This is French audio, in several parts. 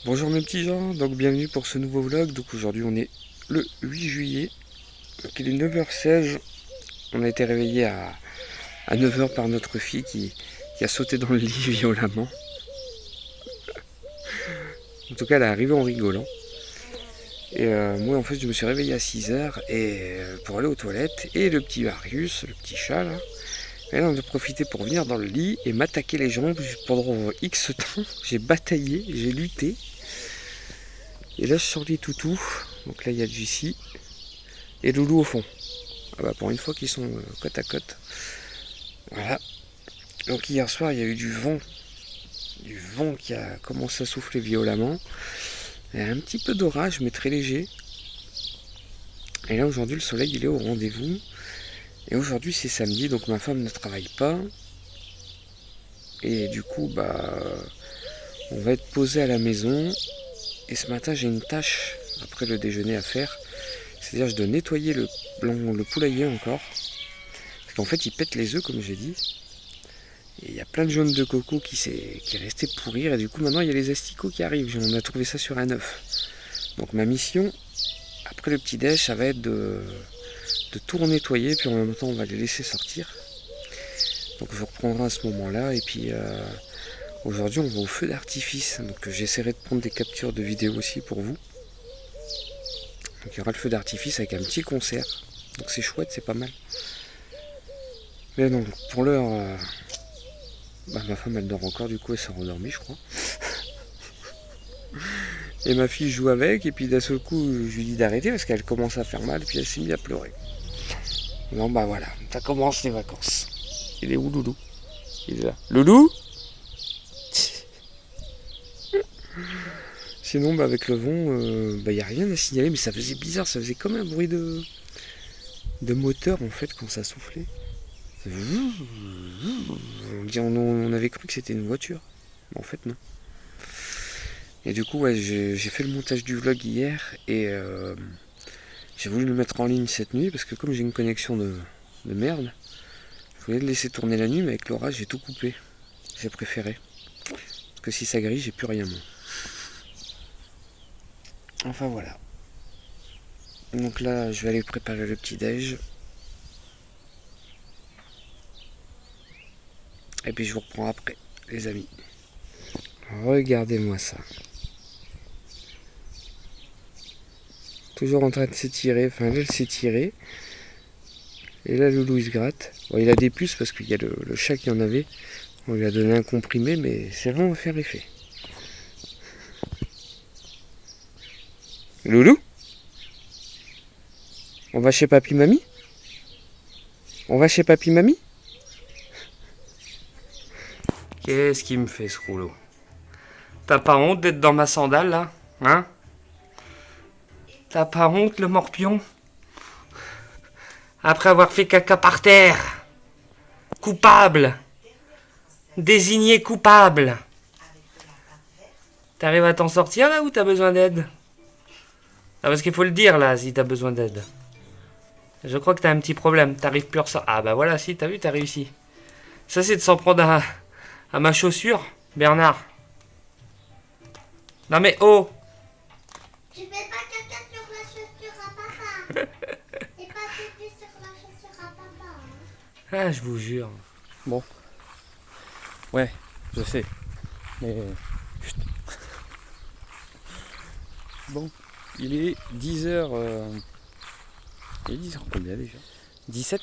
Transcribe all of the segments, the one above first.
Bonjour mes petits gens, donc bienvenue pour ce nouveau vlog. Donc aujourd'hui on est le 8 juillet, donc il est 9h16. On a été réveillé à 9h par notre fille qui a sauté dans le lit violemment. En tout cas elle est arrivée en rigolant. Et moi en fait je me suis réveillé à 6h pour aller aux toilettes. Et le petit Marius, le petit chat là, elle en a profité pour venir dans le lit et m'attaquer les jambes pendant X temps. J'ai bataillé, j'ai lutté. Et là je sors les toutous. Donc là il y a JC et Loulou au fond. Ah bah pour une fois qu'ils sont côte à côte. Voilà. Donc hier soir il y a eu du vent. Du vent qui a commencé à souffler violemment. Il y a un petit peu d'orage mais très léger. Et là aujourd'hui le soleil il est au rendez-vous. Et aujourd'hui c'est samedi donc ma femme ne travaille pas. Et du coup bah on va être posé à la maison. Et ce matin j'ai une tâche après le déjeuner à faire. C'est-à-dire je dois nettoyer le poulailler encore. Parce qu'en fait il pète les œufs comme j'ai dit. Et il y a plein de jaunes de coco qui est resté pourrir. Et du coup maintenant il y a les asticots qui arrivent. On a trouvé ça sur un œuf. Donc ma mission, après le petit déj, ça va être de tout nettoyer. Puis en même temps on va les laisser sortir. Donc je reprendrai à ce moment-là. Et puis aujourd'hui on va au feu d'artifice. Donc j'essaierai de prendre des captures de vidéos aussi pour vous. Donc il y aura le feu d'artifice avec un petit concert. Donc c'est chouette, c'est pas mal. Mais non, pour l'heure... ma femme elle dort encore, du coup elle s'est rendormie je crois. Et ma fille joue avec, et puis d'un seul coup je lui dis d'arrêter parce qu'elle commence à faire mal, puis elle s'est mise à pleurer. Non bah voilà, ça commence les vacances. Il est où Loulou? Il est là. Loulou? Sinon bah avec le vent, il n'y a rien à signaler, mais ça faisait bizarre, ça faisait comme un bruit de moteur en fait quand ça soufflait. On avait cru que c'était une voiture, mais en fait non. Et du coup, ouais, j'ai fait le montage du vlog hier et j'ai voulu le mettre en ligne cette nuit parce que comme j'ai une connexion de merde, je voulais le laisser tourner la nuit, mais avec l'orage, j'ai tout coupé. J'ai préféré. Parce que si ça grille, j'ai plus rien moi. Enfin voilà. Donc là, je vais aller préparer le petit déj. Et puis je vous reprends après, les amis. Regardez-moi ça. Toujours en train de s'étirer. Enfin, là, elle s'est tirée. Et là, Loulou, il se gratte. Bon, il a des puces parce qu'il y a le chat qui en avait. On lui a donné un comprimé, mais c'est vraiment faire effet. Loulou? On va chez Papy Mamie? On va chez Papy Mamie? Qu'est-ce qu'il me fait ce rouleau? T'as pas honte d'être dans ma sandale là? Hein? T'as pas honte le morpion? Après avoir fait caca par terre? Coupable? Désigné coupable? T'arrives à t'en sortir là ou t'as besoin d'aide? Ah, parce qu'il faut le dire là si t'as besoin d'aide. Je crois que t'as un petit problème, t'arrives plus à ressortir. Ah bah voilà, si, t'as vu, t'as réussi. Ça c'est de s'en prendre à ma chaussure, Bernard. Non mais oh! Tu fais pas caca sur la chaussure à papa. Et pas pipi sur la chaussure à papa. Ah, je vous jure. Bon. Ouais, je sais. Mais... Chut. Bon, il est 10h... Il est 10h combien déjà? 17.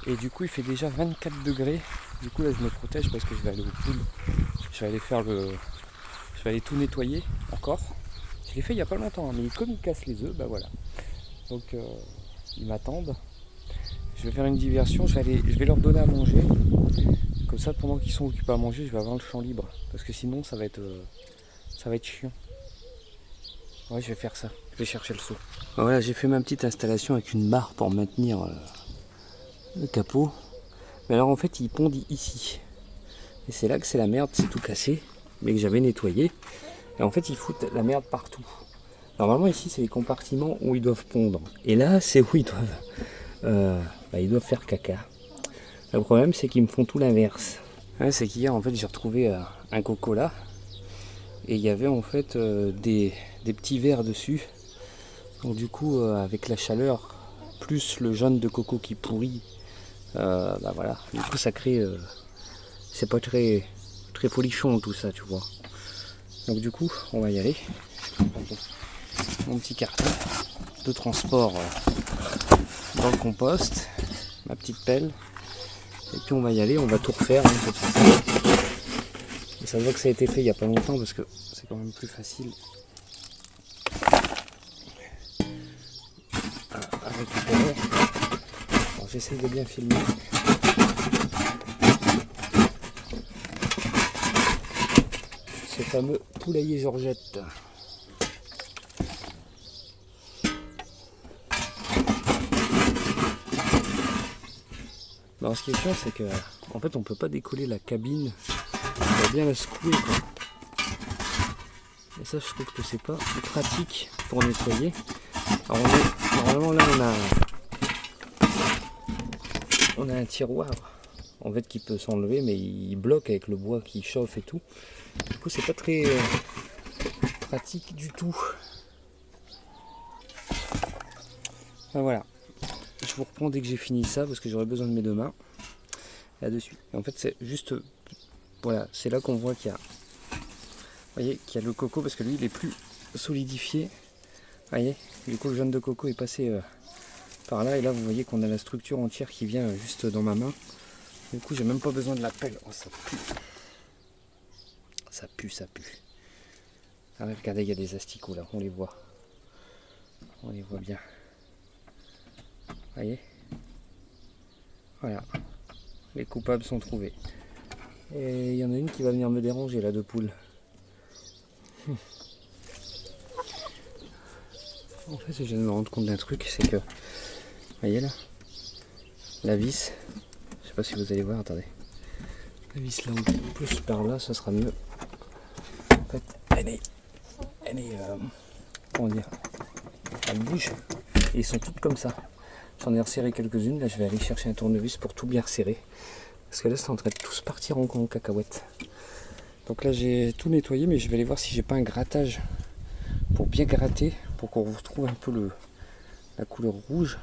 Et du coup il fait déjà 24 degrés. Du coup là je me protège parce que je vais aller au pool. Je vais aller faire le... Je vais aller tout nettoyer encore. Je l'ai fait il n'y a pas longtemps, mais comme ils cassent les œufs, bah voilà. Donc ils m'attendent. Je vais faire une diversion, je vais leur donner à manger. Comme ça pendant qu'ils sont occupés à manger, je vais avoir le champ libre. Parce que sinon ça va être chiant. Ouais, je vais faire ça. Je vais chercher le seau. Voilà, j'ai fait ma petite installation avec une barre pour maintenir le capot. Mais alors en fait il pond ici. Et c'est là que c'est la merde, c'est tout cassé. Mais que j'avais nettoyé. Et en fait ils foutent la merde partout. Normalement ici c'est les compartiments où ils doivent pondre. Et là c'est où ils doivent faire caca. Le problème c'est qu'ils me font tout l'inverse. Ouais, c'est qu'hier en fait j'ai retrouvé un coco là. Et il y avait en fait des petits vers dessus. Donc du coup avec la chaleur plus le jaune de coco qui pourrit, bah voilà, du coup ça crée, c'est pas très folichon tout ça, tu vois. Donc du coup on va y aller. Mon petit carton de transport dans le compost, ma petite pelle, et puis on va y aller, on va tout refaire hein, cette fois-ci. Et ça se voit que ça a été fait il n'y a pas longtemps parce que c'est quand même plus facile à récupérer. Alors j'essaye de bien filmer. Ce fameux poulailler Georgette. Alors ce qui est chiant c'est que en fait on peut pas décoller la cabine, on va bien la secouer quoi. Et ça je trouve que c'est pas pratique pour nettoyer. Alors normalement là on a un tiroir en fait qui peut s'enlever mais il bloque avec le bois qui chauffe et tout. Du coup c'est pas très pratique du tout. Enfin, voilà. Je vous reprends dès que j'ai fini ça parce que j'aurai besoin de mes deux mains là-dessus. En fait c'est juste, voilà, c'est là qu'on voit qu'il y a, vous voyez, qu'il y a le coco parce que lui il est plus solidifié. Vous voyez, du coup le jaune de coco est passé par là et là vous voyez qu'on a la structure entière qui vient juste dans ma main. Du coup j'ai même pas besoin de la pelle. Oh ça pue. Ça pue, ça pue. Ah, regardez, il y a des asticots là, on les voit. On les voit bien. Voyez, voilà, les coupables sont trouvés. Et il y en a une qui va venir me déranger là, de poule. En fait, je viens de me rendre compte d'un truc, c'est que, voyez là, la vis, je sais pas si vous allez voir, attendez. La vis là, plus par là, ça sera mieux. En fait, elle est comment dire, elle bouge. Et ils sont toutes comme ça. J'en ai resserré quelques-unes, là je vais aller chercher un tournevis pour tout bien resserrer. Parce que là c'est en train de tous partir en cacahuète. Donc là j'ai tout nettoyé mais je vais aller voir si j'ai pas un grattage pour bien gratter, pour qu'on retrouve un peu la couleur rouge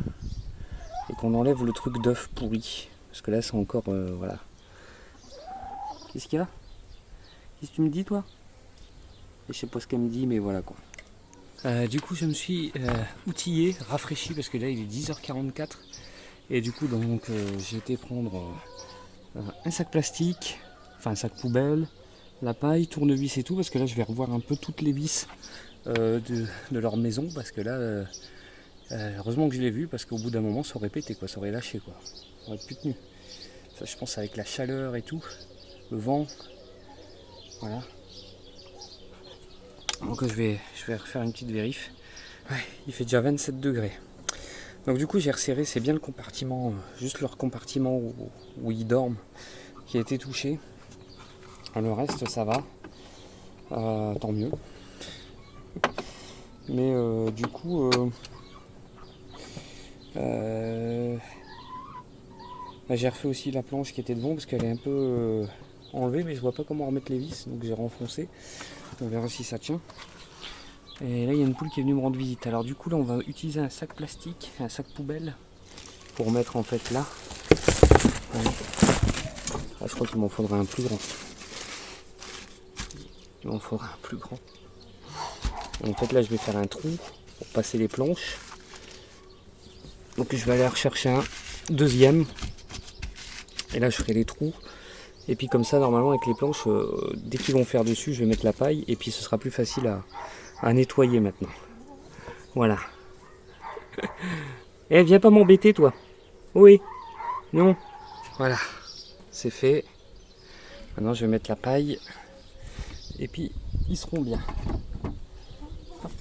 et qu'on enlève le truc d'œuf pourri. Parce que là c'est encore, voilà. Qu'est-ce qu'il y a? Qu'est-ce que tu me dis toi? Je sais pas ce qu'elle me dit mais voilà quoi. Du coup je me suis outillé, rafraîchi parce que là il est 10h44 et du coup donc j'ai été prendre un sac plastique, enfin un sac poubelle, la paille, tournevis et tout parce que là je vais revoir un peu toutes les vis de leur maison parce que là heureusement que je l'ai vu parce qu'au bout d'un moment ça aurait pété quoi, ça aurait lâché quoi, ça aurait plus tenu. Ça je pense avec la chaleur et tout, le vent, voilà. Donc je vais refaire une petite vérif. Ouais, il fait déjà 27 degrés. Donc du coup j'ai resserré, c'est bien le compartiment, juste leur compartiment où ils dorment qui a été touché. Le reste ça va, tant mieux. Mais du coup j'ai refait aussi la planche qui était devant parce qu'elle est un peu enlevée mais je vois pas comment remettre les vis donc j'ai renfoncé. On verra si ça tient. Et là il y a une poule qui est venue me rendre visite. Alors du coup là on va utiliser un sac plastique, un sac poubelle pour mettre en fait là. Ah, je crois qu'il m'en faudra un plus grand. Il m'en faudra un plus grand. Et en fait là je vais faire un trou pour passer les planches. Donc je vais aller rechercher un deuxième. Et là je ferai les trous. Et puis comme ça normalement avec les planches, dès qu'ils vont faire dessus je vais mettre la paille et puis ce sera plus facile à nettoyer maintenant. Voilà. Eh viens pas m'embêter toi. Oui. Non. Voilà. C'est fait. Maintenant je vais mettre la paille. Et puis ils seront bien. Hop.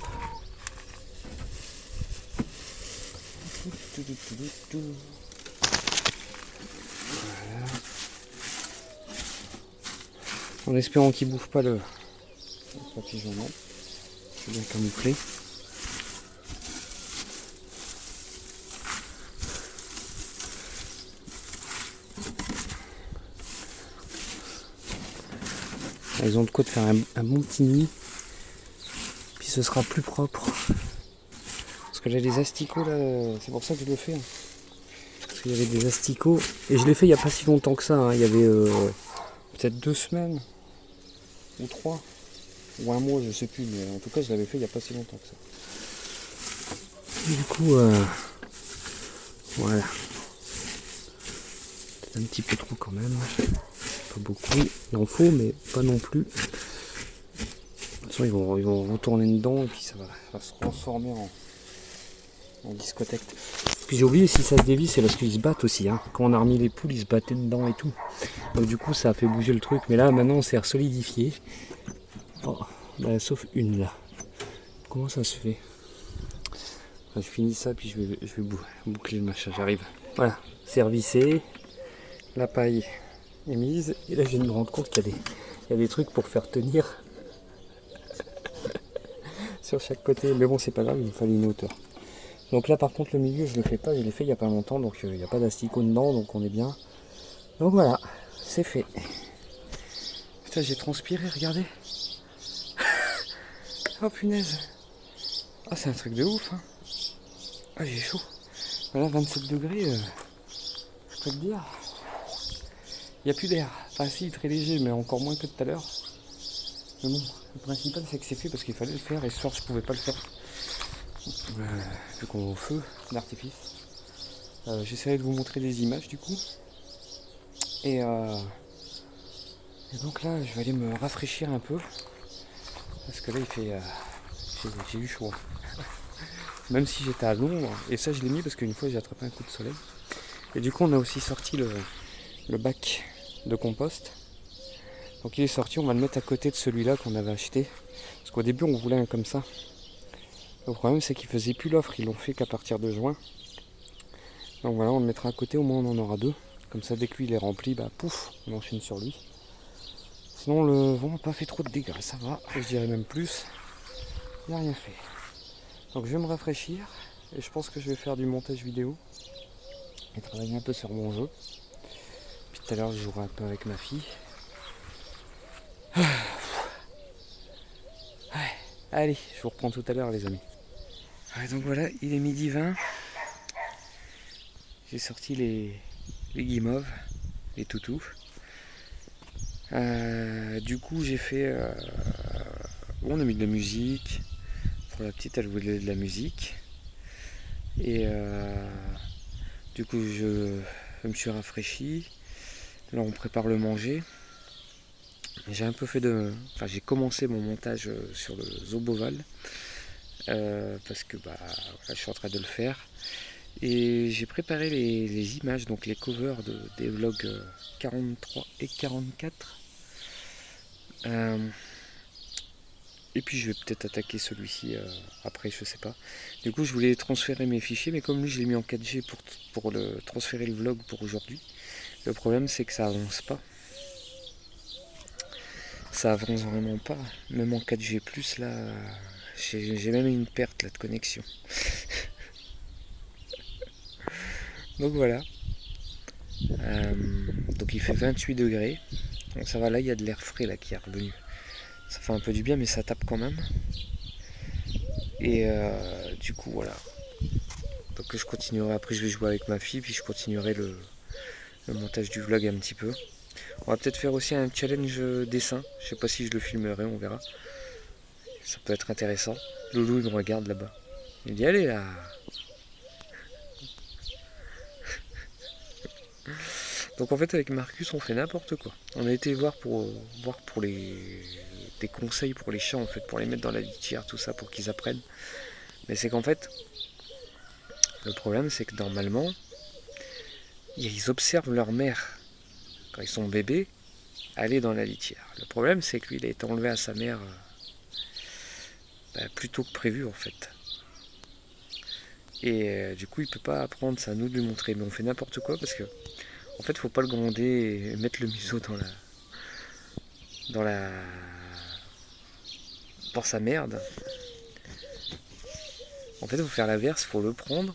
Voilà. En espérant qu'il ne bouffe pas le papillon, c'est bien camouflé. Ils ont de quoi de faire un bon petit nid. Puis ce sera plus propre. Parce que là les asticots là, c'est pour ça que je le fais. Parce qu'il y avait des asticots. Et je l'ai fait il n'y a pas si longtemps que ça. Hein. Il y avait peut-être 2 semaines. Ou 3. Ou un mois, je sais plus. Mais en tout cas je l'avais fait il n'y a pas si longtemps que ça. Et du coup, voilà. C'est un petit peu trop quand même. Pas beaucoup. Il en faut, mais pas non plus. De toute façon, ils vont retourner dedans et puis ça va se transformer en discothèque. Puis j'ai oublié, si ça se dévie, c'est parce qu'ils se battent aussi. Hein. Quand on a remis les poules, ils se battaient dedans et tout. Donc du coup, ça a fait bouger le truc. Mais là, maintenant, on s'est resolidifié. Oh, bah, sauf une là. Comment ça se fait? Je finis ça, puis je vais boucler le machin. J'arrive. Voilà, servicé. La paille est mise. Et là, je viens de me rendre compte qu'il y a des trucs pour faire tenir sur chaque côté. Mais bon, c'est pas grave, il me fallait une hauteur. Donc là, par contre, le milieu, je le fais pas. Je l'ai fait il n'y a pas longtemps, donc il n'y a pas d'asticot dedans, donc on est bien. Donc voilà, c'est fait. Putain, j'ai transpiré, regardez. Oh punaise. Ah, c'est un truc de ouf. Hein. Ah, j'ai chaud. Voilà, 27 degrés, je peux te dire. Il n'y a plus d'air. Enfin si, très léger, mais encore moins que tout à l'heure. Mais bon, le principal c'est que c'est fait parce qu'il fallait le faire et ce soir je pouvais pas le faire. Vu qu'on est au feu d'artifice. J'essaierai de vous montrer des images du coup. Et donc là, je vais aller me rafraîchir un peu. Parce que là il fait... j'ai eu chaud. Même si j'étais à l'ombre. Et ça je l'ai mis parce qu'une fois j'ai attrapé un coup de soleil. Et du coup on a aussi sorti le bac de compost. Donc il est sorti, on va le mettre à côté de celui-là qu'on avait acheté. Parce qu'au début on voulait un comme ça. Le problème c'est qu'ils faisaient plus l'offre, ils l'ont fait qu'à partir de juin. Donc voilà, on le mettra à côté, au moins on en aura 2. Comme ça dès que lui il est rempli, bah pouf, on enchaîne sur lui. Sinon le vent n'a pas fait trop de dégâts, ça va, je dirais même plus. Il n'y a rien fait. Donc je vais me rafraîchir et je pense que je vais faire du montage vidéo. Et travailler un peu sur mon jeu. Puis tout à l'heure je jouerai un peu avec ma fille. Ouais. Allez, je vous reprends tout à l'heure les amis. Ouais, donc voilà, il est 12h20. J'ai sorti les guimauves, les toutous. Du coup j'ai fait... on a mis de la musique. Pour la petite elle voulait de la musique. Et du coup je me suis rafraîchi. Là on prépare le manger. J'ai un peu fait enfin j'ai commencé mon montage sur le zoo boval parce que bah voilà, je suis en train de le faire et j'ai préparé les images, donc les covers des vlogs 43 et 44 et puis je vais peut-être attaquer celui-ci après, je sais pas. Du coup je voulais transférer mes fichiers, mais comme lui je l'ai mis en 4G pour le transférer le vlog pour aujourd'hui. Le problème c'est que ça avance pas. Ça avance vraiment pas, même en 4G+, là, j'ai même une perte là, de connexion. Donc voilà. Donc il fait 28 degrés. Donc ça va, là il y a de l'air frais là qui est revenu. Ça fait un peu du bien, mais ça tape quand même. Et du coup voilà. Donc je continuerai, après je vais jouer avec ma fille, puis je continuerai le montage du vlog un petit peu. On va peut-être faire aussi un challenge dessin. Je sais pas si je le filmerai, on verra. Ça peut être intéressant. Loulou il me regarde là-bas. Il dit allez là. Donc en fait avec Marcus on fait n'importe quoi. On a été voir pour des conseils pour les chats en fait, pour les mettre dans la litière, tout ça, pour qu'ils apprennent. Mais c'est qu'en fait, le problème c'est que normalement, ils observent leur mère quand ils sont bébés aller dans la litière. Le problème c'est que lui il a été enlevé à sa mère plus tôt que prévu en fait. Et du coup il peut pas apprendre, c'est à nous de lui montrer. Mais on fait n'importe quoi parce que en fait faut pas le gronder et mettre le museau dans sa merde. En fait il faut faire l'inverse, il faut le prendre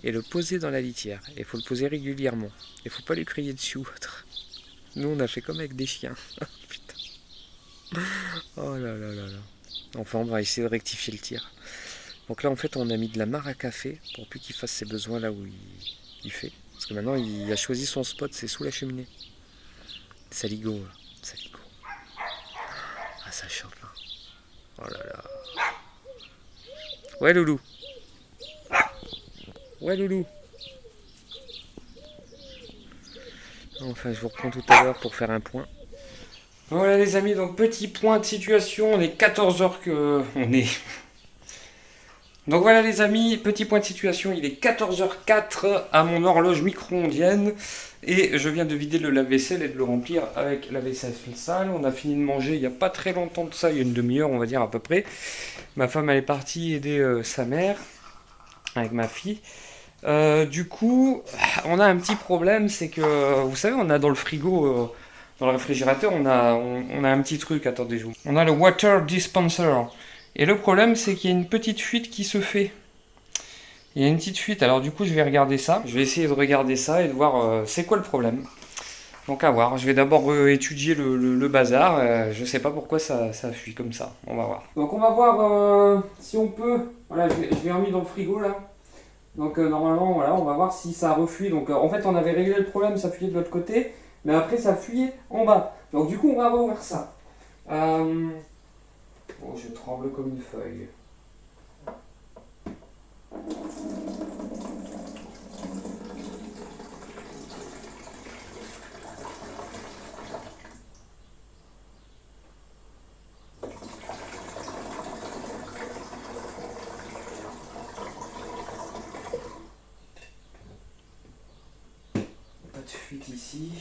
et le poser dans la litière. Et il faut le poser régulièrement. Il faut pas lui crier dessus ou autre. Nous on a fait comme avec des chiens. Putain. Oh là là là là. Enfin, on va essayer de rectifier le tir. Donc là, en fait, on a mis de la mare à café pour plus qu'il fasse ses besoins là où il fait. Parce que maintenant, il a choisi son spot, c'est sous la cheminée. Saligo, là. Saligo. Ah, ça chope, hein. Oh là là. Ouais, Loulou. Ouais, Loulou. Enfin, je vous reprends tout à l'heure pour faire un point. Voilà les amis, donc petit point de situation, on est 14 heures que on est. Donc voilà les amis, petit point de situation, il est 14h04 à mon horloge micro-ondienne et je viens de vider le lave-vaisselle et de le remplir avec la vaisselle sale. On a fini de manger il n'y a pas très longtemps de ça, il y a une demi-heure on va dire à peu près. Ma femme elle est partie aider sa mère avec ma fille. Du coup, on a un petit problème, c'est que vous savez, on a dans le frigo, dans le réfrigérateur, on a un petit truc, attendez, on a le water dispenser. Et le problème, c'est qu'il y a une petite fuite qui se fait. Il y a une petite fuite, alors du coup, je vais regarder ça. Je vais essayer de regarder ça et de voir c'est quoi le problème. Donc à voir, je vais d'abord étudier le bazar. Je sais pas pourquoi ça fuit comme ça, on va voir. Donc on va voir si on peut... Voilà, je l'ai remis dans le frigo là. Donc normalement, voilà, on va voir si ça refuit. Donc en fait, on avait réglé le problème, ça fuyait de l'autre côté. Mais après, ça fuyait en bas. Donc du coup, on va revoir ça. Oh, je tremble comme une feuille. Pas de fuite ici.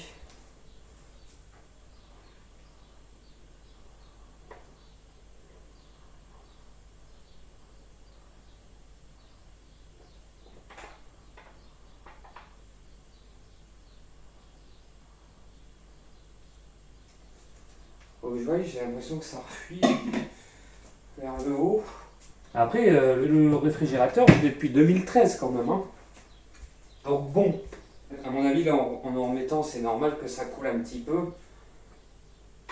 Oh, je vois, j'ai l'impression que ça refuit vers le haut. Après, le réfrigérateur, il est depuis 2013 quand même. Hein. Donc bon, à mon avis, là, en remettant, c'est normal que ça coule un petit peu.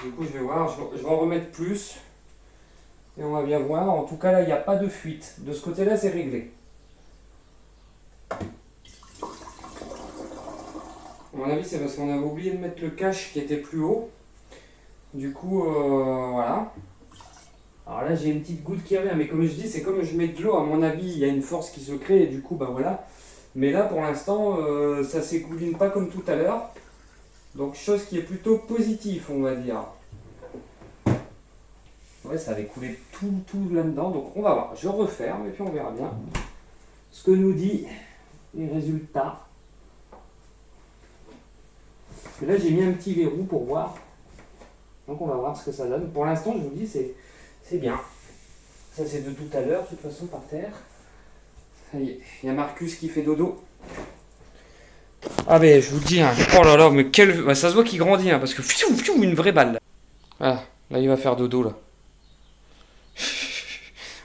Du coup, je vais voir, je vais en remettre plus. Et on va bien voir. En tout cas, là, il n'y a pas de fuite. De ce côté-là, c'est réglé. À mon avis, c'est parce qu'on avait oublié de mettre le cache qui était plus haut. Du coup, voilà. Alors là, j'ai une petite goutte qui revient, mais comme je dis, c'est comme je mets de l'eau, à mon avis, il y a une force qui se crée, et du coup, bah voilà. Mais là, pour l'instant, ça s'égouline pas comme tout à l'heure. Donc, chose qui est plutôt positive, on va dire. Ouais, ça avait coulé tout là-dedans, donc on va voir. Je referme, et puis on verra bien ce que nous dit les résultats. Et là, j'ai mis un petit verrou pour voir. Donc, on va voir ce que ça donne. Pour l'instant, je vous dis, c'est bien. Ça, c'est de tout à l'heure, de toute façon, par terre. Ça y est, il y a Marcus qui fait dodo. Ah, mais je vous le dis, hein. Oh là là, mais quel. Bah, ça se voit qu'il grandit, hein, parce que. Une vraie balle. Là. Voilà, là, il va faire dodo, là.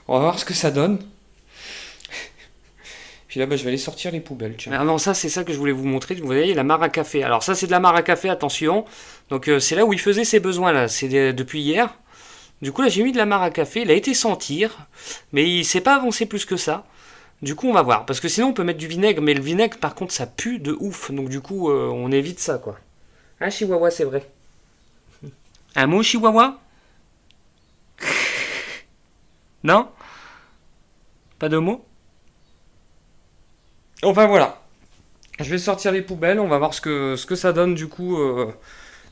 On va voir ce que ça donne. Puis là, bah, je vais aller sortir les poubelles. Tiens. Ah non, ça, c'est ça que je voulais vous montrer. Vous voyez, la mare à café. Alors, ça, c'est de la mare à café, attention. Donc, c'est là où il faisait ses besoins, là. C'est depuis hier. Du coup, là, j'ai mis de la mare à café. Il a été sentir, mais il s'est pas avancé plus que ça. Du coup, on va voir. Parce que sinon, on peut mettre du vinaigre. Mais le vinaigre, par contre, ça pue de ouf. Donc, du coup, on évite ça, quoi. Hein, Chihuahua, c'est vrai. Un mot, Chihuahua? Non? Pas de mots? Enfin, voilà. Je vais sortir les poubelles. On va voir ce que ça donne, du coup,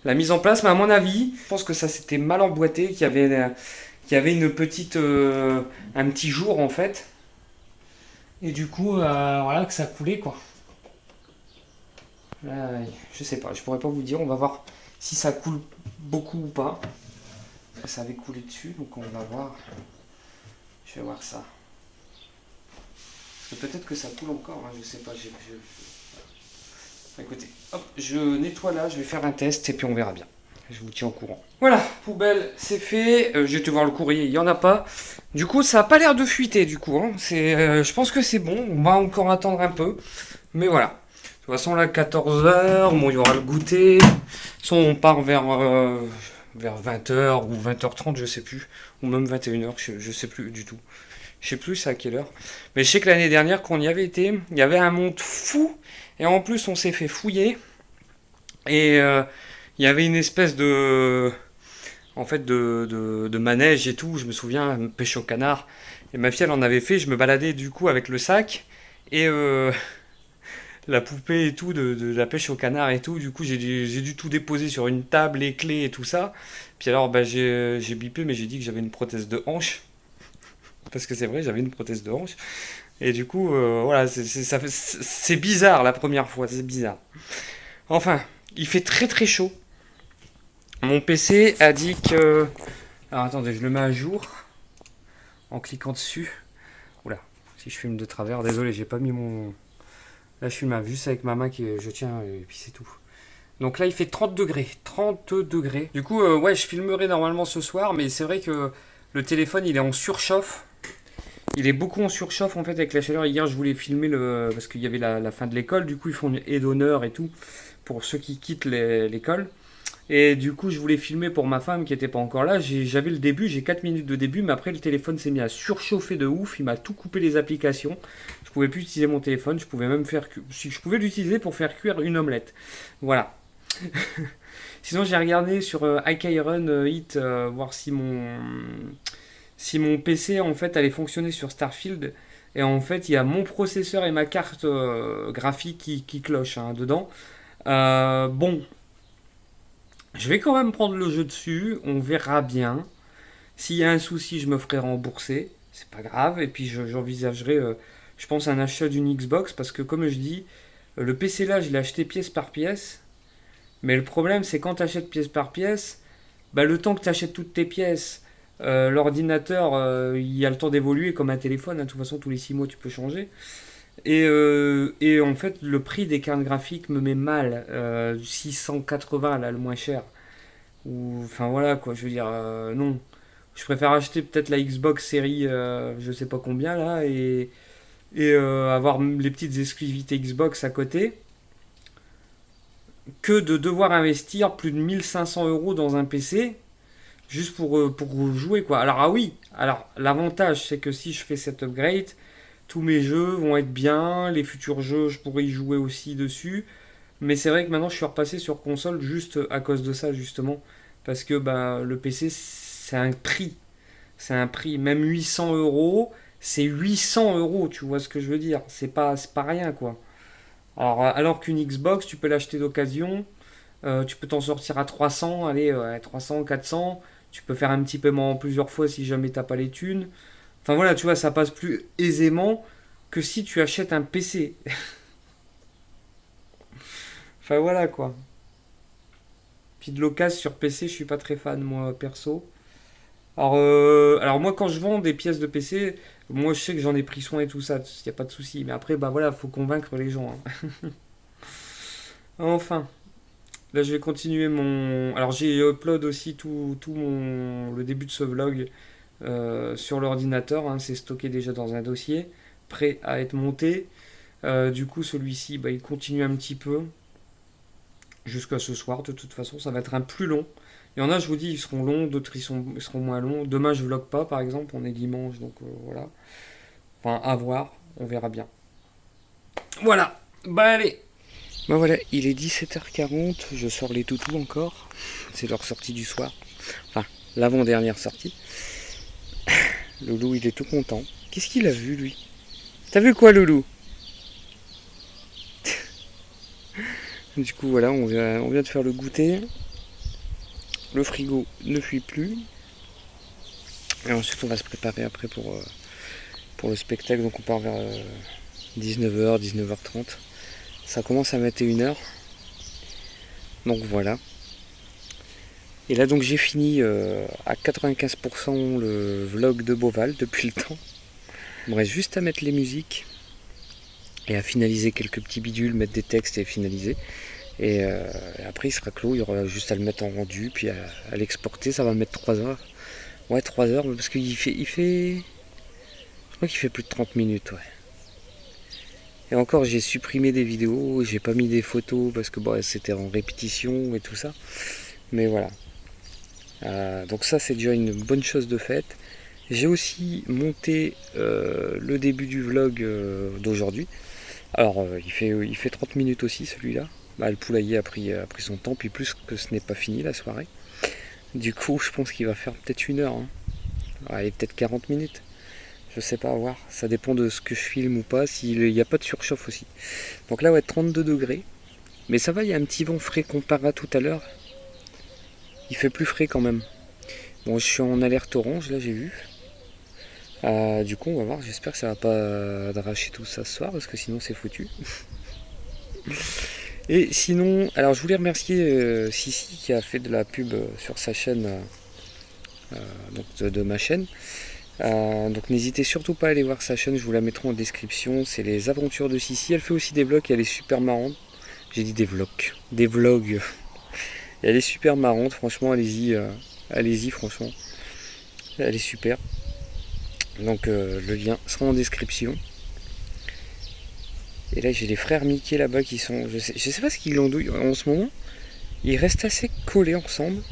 la mise en place. Mais à mon avis, je pense que ça s'était mal emboîté. Qu'il y avait une petite... un petit jour, en fait. Et du coup, voilà, que ça coulait, quoi. Je sais pas, je pourrais pas vous dire. On va voir si ça coule beaucoup ou pas. Ça avait coulé dessus, donc on va voir. Je vais voir ça. Parce que peut-être que ça coule encore, hein, je sais pas. Écoutez, hop, je nettoie là, je vais faire un test et puis on verra bien. Je vous tiens au courant. Voilà, poubelle, c'est fait. Je vais te voir le courrier, il n'y en a pas. Du coup, ça n'a pas l'air de fuiter, du coup. Hein. Je pense que c'est bon. On va encore attendre un peu. Mais voilà. De toute façon, là, 14h. Bon, il y aura le goûter. De toute façon, on part vers vers 20h ou 20h30, je sais plus. Ou même 21h, je sais plus du tout. Je sais plus c'est à quelle heure. Mais je sais que l'année dernière, quand on y avait été, il y avait un monde fou. Et en plus, on s'est fait fouiller. Et il y avait une espèce de... En fait, de manège et tout. Je me souviens, pêche au canard. Et ma fille, elle en avait fait. Je me baladais du coup avec le sac. Et la poupée et tout, de la pêche au canard et tout. Du coup, j'ai dû tout déposer sur une table, les clés et tout ça. Puis alors, bah, j'ai bipé, mais j'ai dit que j'avais une prothèse de hanche. Parce que c'est vrai, j'avais une prothèse de hanche. Et du coup, voilà, c'est bizarre la première fois, c'est bizarre. Enfin, il fait très très chaud. Mon PC a dit que... Alors attendez, je le mets à jour en cliquant dessus. Oula, si je filme de travers, désolé, j'ai pas mis mon... Là, je filme juste avec ma main que je tiens et puis c'est tout. Donc là, il fait 30 degrés. 30 degrés. Du coup, ouais, je filmerai normalement ce soir, mais c'est vrai que le téléphone, il est en surchauffe. Il est beaucoup en surchauffe en fait avec la chaleur. Hier, je voulais filmer parce qu'il y avait la fin de l'école. Du coup, ils font une aide d'honneur et tout pour ceux qui quittent l'école. Et du coup, je voulais filmer pour ma femme qui n'était pas encore là. J'avais le début, j'ai 4 minutes de début, mais après, le téléphone s'est mis à surchauffer de ouf. Il m'a tout coupé les applications. Je pouvais plus utiliser mon téléphone. Je pouvais même je pouvais l'utiliser pour faire cuire une omelette. Voilà. Sinon, j'ai regardé sur iKairon Hit voir si mon PC en fait allait fonctionner sur Starfield. Et en fait, il y a mon processeur et ma carte graphique qui clochent dedans. Bon, je vais quand même prendre le jeu dessus. On verra bien. S'il y a un souci, je me ferai rembourser. C'est pas grave. Et puis j'envisagerai, je pense, un achat d'une Xbox. Parce que comme je dis, le PC là, je l'ai acheté pièce par pièce. Mais le problème, c'est quand tu achètes pièce par pièce, bah, le temps que tu achètes toutes tes pièces, l'ordinateur, il y a le temps d'évoluer comme un téléphone. De toute façon, tous les 6 mois, tu peux changer. Et en fait, le prix des cartes graphiques me met mal. 680, là, le moins cher. Enfin, voilà, quoi. Je veux dire, non. Je préfère acheter peut-être la Xbox série, je sais pas combien, là, et avoir les petites exclusivités Xbox à côté, que de devoir investir plus de 1500 euros dans un PC juste pour jouer, quoi. Alors, ah oui, alors l'avantage, c'est que si je fais cet upgrade, tous mes jeux vont être bien, les futurs jeux, je pourrais y jouer aussi dessus. Mais c'est vrai que maintenant, je suis repassé sur console juste à cause de ça, justement. Parce que bah, le PC, c'est un prix. C'est un prix. Même 800 euros, c'est 800 euros, tu vois ce que je veux dire. C'est pas rien, quoi. Alors qu'une Xbox, tu peux l'acheter d'occasion. Tu peux t'en sortir à 300, allez, 300, 400. Tu peux faire un petit paiement en plusieurs fois si jamais t'as pas les thunes. Enfin voilà, tu vois, ça passe plus aisément que si tu achètes un PC. Enfin voilà quoi. Puis de l'occasion sur PC, je suis pas très fan moi perso. Alors moi quand je vends des pièces de PC, moi je sais que j'en ai pris soin et tout ça, il n'y a pas de souci. Mais après, bah voilà, faut convaincre les gens. Enfin, là je vais continuer mon... Alors j'ai upload aussi le début de ce vlog sur l'ordinateur. C'est stocké déjà dans un dossier, prêt à être monté. Du coup celui-ci, bah, il continue un petit peu. Jusqu'à ce soir, de toute façon, ça va être un plus long. Il y en a, je vous dis, ils seront longs, d'autres ils seront moins longs. Demain, je vlog pas, par exemple, on est dimanche, donc voilà. Enfin, à voir, on verra bien. Voilà, bah allez. Bah voilà, il est 17h40, je sors les toutous encore. C'est leur sortie du soir. Enfin, l'avant-dernière sortie. Loulou, il est tout content. Qu'est-ce qu'il a vu, lui? T'as vu quoi, Loulou? Du coup, voilà, on vient de faire le goûter. Le frigo ne fuit plus. Et ensuite, on va se préparer après pour le spectacle. Donc, on part vers 19h, 19h30. Ça commence à mettre 1h. Donc, voilà. Et là, donc, j'ai fini à 95% le vlog de Beauval depuis le temps. Il me reste juste à mettre les musiques et à finaliser quelques petits bidules, mettre des textes et finaliser. Et après il sera clos, il y aura juste à le mettre en rendu, puis à l'exporter, ça va mettre 3 heures. Ouais, 3 heures, parce qu'il fait... Je crois qu'il fait plus de 30 minutes, ouais. Et encore, j'ai supprimé des vidéos, j'ai pas mis des photos, parce que bon, c'était en répétition et tout ça. Mais voilà. Donc ça c'est déjà une bonne chose de faite. J'ai aussi monté le début du vlog d'aujourd'hui. Alors il fait 30 minutes aussi celui-là. Le poulailler a pris son temps, puis plus que ce n'est pas fini la soirée. Du coup je pense qu'il va faire peut-être 1 heure. Hein. Allez, peut-être 40 minutes. Je sais pas, à voir. Ça dépend de ce que je filme ou pas, s'il n'y a pas de surchauffe aussi. Donc là ouais, 32 degrés. Mais ça va, il y a un petit vent frais comparé à tout à l'heure. Il fait plus frais quand même. Bon, je suis en alerte orange, là j'ai vu. Du coup on va voir, j'espère que ça va pas dracher tout ça ce soir, parce que sinon c'est foutu. Et sinon, alors je voulais remercier Sissi qui a fait de la pub sur sa chaîne, donc de ma chaîne. Donc n'hésitez surtout pas à aller voir sa chaîne, je vous la mettrai en description. C'est les aventures de Sissi. Elle fait aussi des vlogs et elle est super marrante. J'ai dit des vlogs. Des vlogs. Et elle est super marrante, franchement, allez-y. Allez-y, franchement. Elle est super. Donc le lien sera en description. Et là j'ai les frères Mickey là-bas qui sont... Je sais pas ce qu'ils l'andouillent en ce moment. Ils restent assez collés ensemble.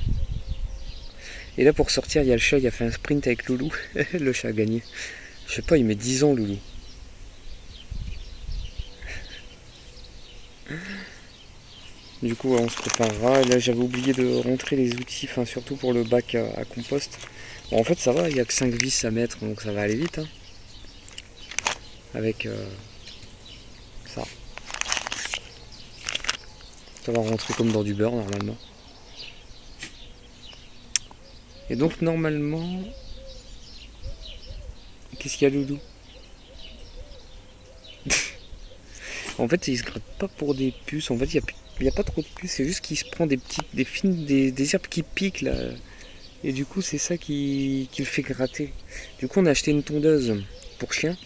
Et là pour sortir, il y a le chat, il a fait un sprint avec Loulou. Le chat a gagné. Je sais pas, il met 10 ans Loulou. Du coup on se préparera. Là j'avais oublié de rentrer les outils, enfin surtout pour le bac à compost. Bon, en fait ça va, il n'y a que 5 vis à mettre, donc ça va aller vite. Hein. Avec ça. Ça va rentrer comme dans du beurre normalement. Et donc normalement... Qu'est-ce qu'il y a Loulou? En fait il se gratte pas pour des puces, en fait il n'y a pas trop de puces, c'est juste qu'il se prend des herbes qui piquent là. Et du coup c'est ça qui le fait gratter. Du coup on a acheté une tondeuse pour chien,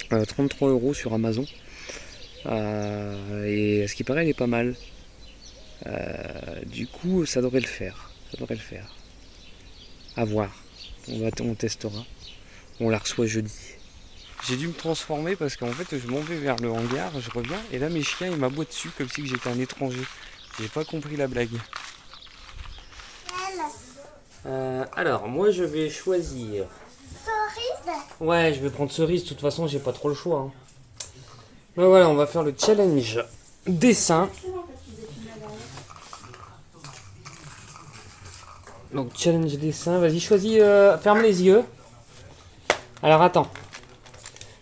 33 € sur Amazon. Et à ce qui paraît elle est pas mal. Du coup ça devrait le faire. Ça devrait le faire. À voir. On testera. On la reçoit jeudi. J'ai dû me transformer parce qu'en fait je m'en vais vers le hangar, je reviens et là mes chiens ils m'aboient dessus comme si j'étais un étranger. J'ai pas compris la blague. Alors moi je vais choisir. Cerise. Ouais, je vais prendre cerise, de toute façon j'ai pas trop le choix. Hein. Ben voilà, on va faire le challenge dessin. Donc challenge dessin, vas-y choisis, ferme les yeux. Alors attends.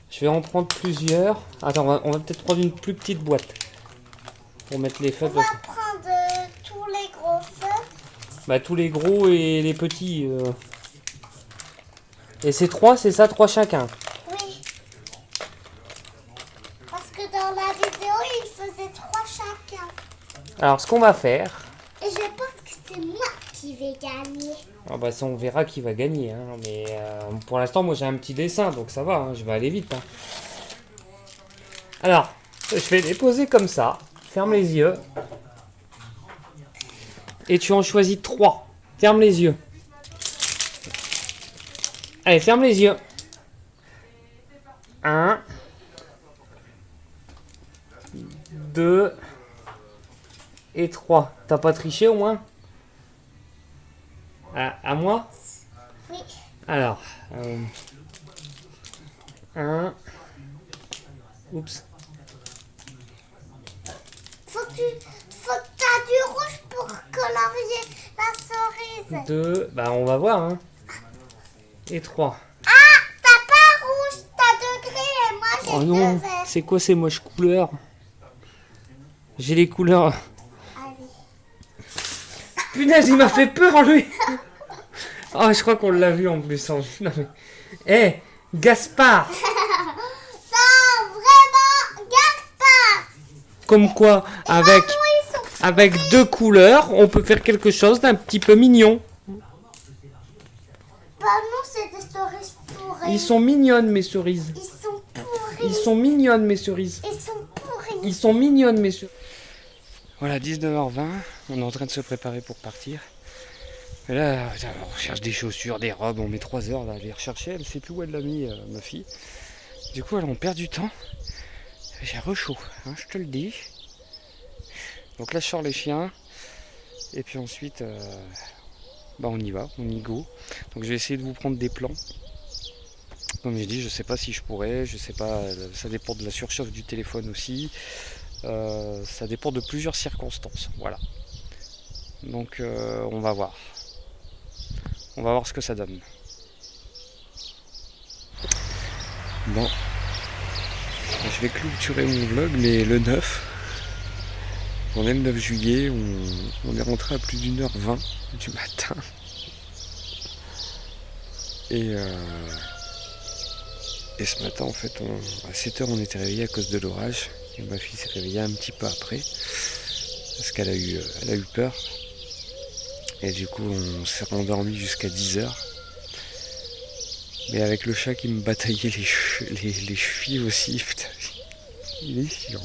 Je vais en prendre plusieurs. Attends, on va peut-être prendre une plus petite boîte. Pour mettre les feutres. On va prendre tous les gros feux. Bah tous les gros et les petits. Et c'est 3, c'est ça, 3 chacun. Oui. Parce que dans la vidéo, il faisait 3 chacun. Alors ce qu'on va faire... Et je pense que c'est moi qui vais gagner. Ah bah ça on verra qui va gagner. Hein. Mais pour l'instant moi j'ai un petit dessin, donc ça va, hein, je vais aller vite. Hein. Alors, je vais les poser comme ça. Ferme les yeux. Et tu en choisis 3. Ferme les yeux. Allez, ferme les yeux. 1, 2 et 3. T'as pas triché au moins? À moi? Oui. Alors, 1. Oups. Faut que t'as du rouge pour colorier la cerise. 2. Bah on va voir. Hein. Et 3. Ah, t'as pas rouge, t'as 2 gris et moi j'ai Oh 2 non, verts. c'est quoi ces moches couleurs? J'ai les couleurs. Allez. Punaise, il m'a fait peur lui. Oh, je crois qu'on l'a vu en plus. Non mais... Eh, Gaspard. Non, vraiment, Gaspard. Comme quoi, avec 2 couleurs, on peut faire quelque chose d'un petit peu mignon. Bah non, c'est des cerises pourries. Ils sont mignonnes mes cerises. Ils sont pourris. Ils sont mignonnes mes cerises. Ils sont pourris. Ils sont mignonnes mes cerises. Voilà, 19h20, on est en train de se préparer pour partir. Et là, on cherche des chaussures, des robes, on met 3 heures là, à les rechercher, elle sait plus où elle l'a mis, ma fille. Du coup, on perd du temps. J'ai re-chaud, hein, je te le dis. Donc là, je sors les chiens. Et puis ensuite, bah on y va, on y go. Donc je vais essayer de vous prendre des plans. Comme je dis, je sais pas si je pourrais, je sais pas, ça dépend de la surchauffe du téléphone aussi. Ça dépend de plusieurs circonstances. Voilà. Donc on va voir. On va voir ce que ça donne. Bon. Je vais clôturer mon vlog, mais le 9. On est le 9 juillet, on est rentré à plus d'1h20 du matin. Et ce matin, en fait, à 7h, on était réveillé à cause de l'orage. Et ma fille s'est réveillée un petit peu après, parce qu'elle a eu peur. Et du coup, on s'est rendormi jusqu'à 10h. Mais avec le chat qui me bataillait les chevilles aussi, putain, il est chiant.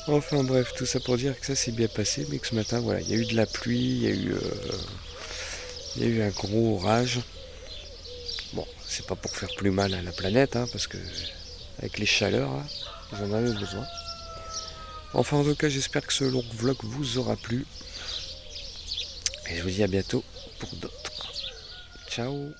Enfin bref, tout ça pour dire que ça s'est bien passé, mais que ce matin, voilà, il y a eu de la pluie, il y a eu un gros orage. Bon, c'est pas pour faire plus mal à la planète, hein, parce que avec les chaleurs, hein, ils en avaient besoin. Enfin, en tout cas, j'espère que ce long vlog vous aura plu. Et je vous dis à bientôt pour d'autres. Ciao!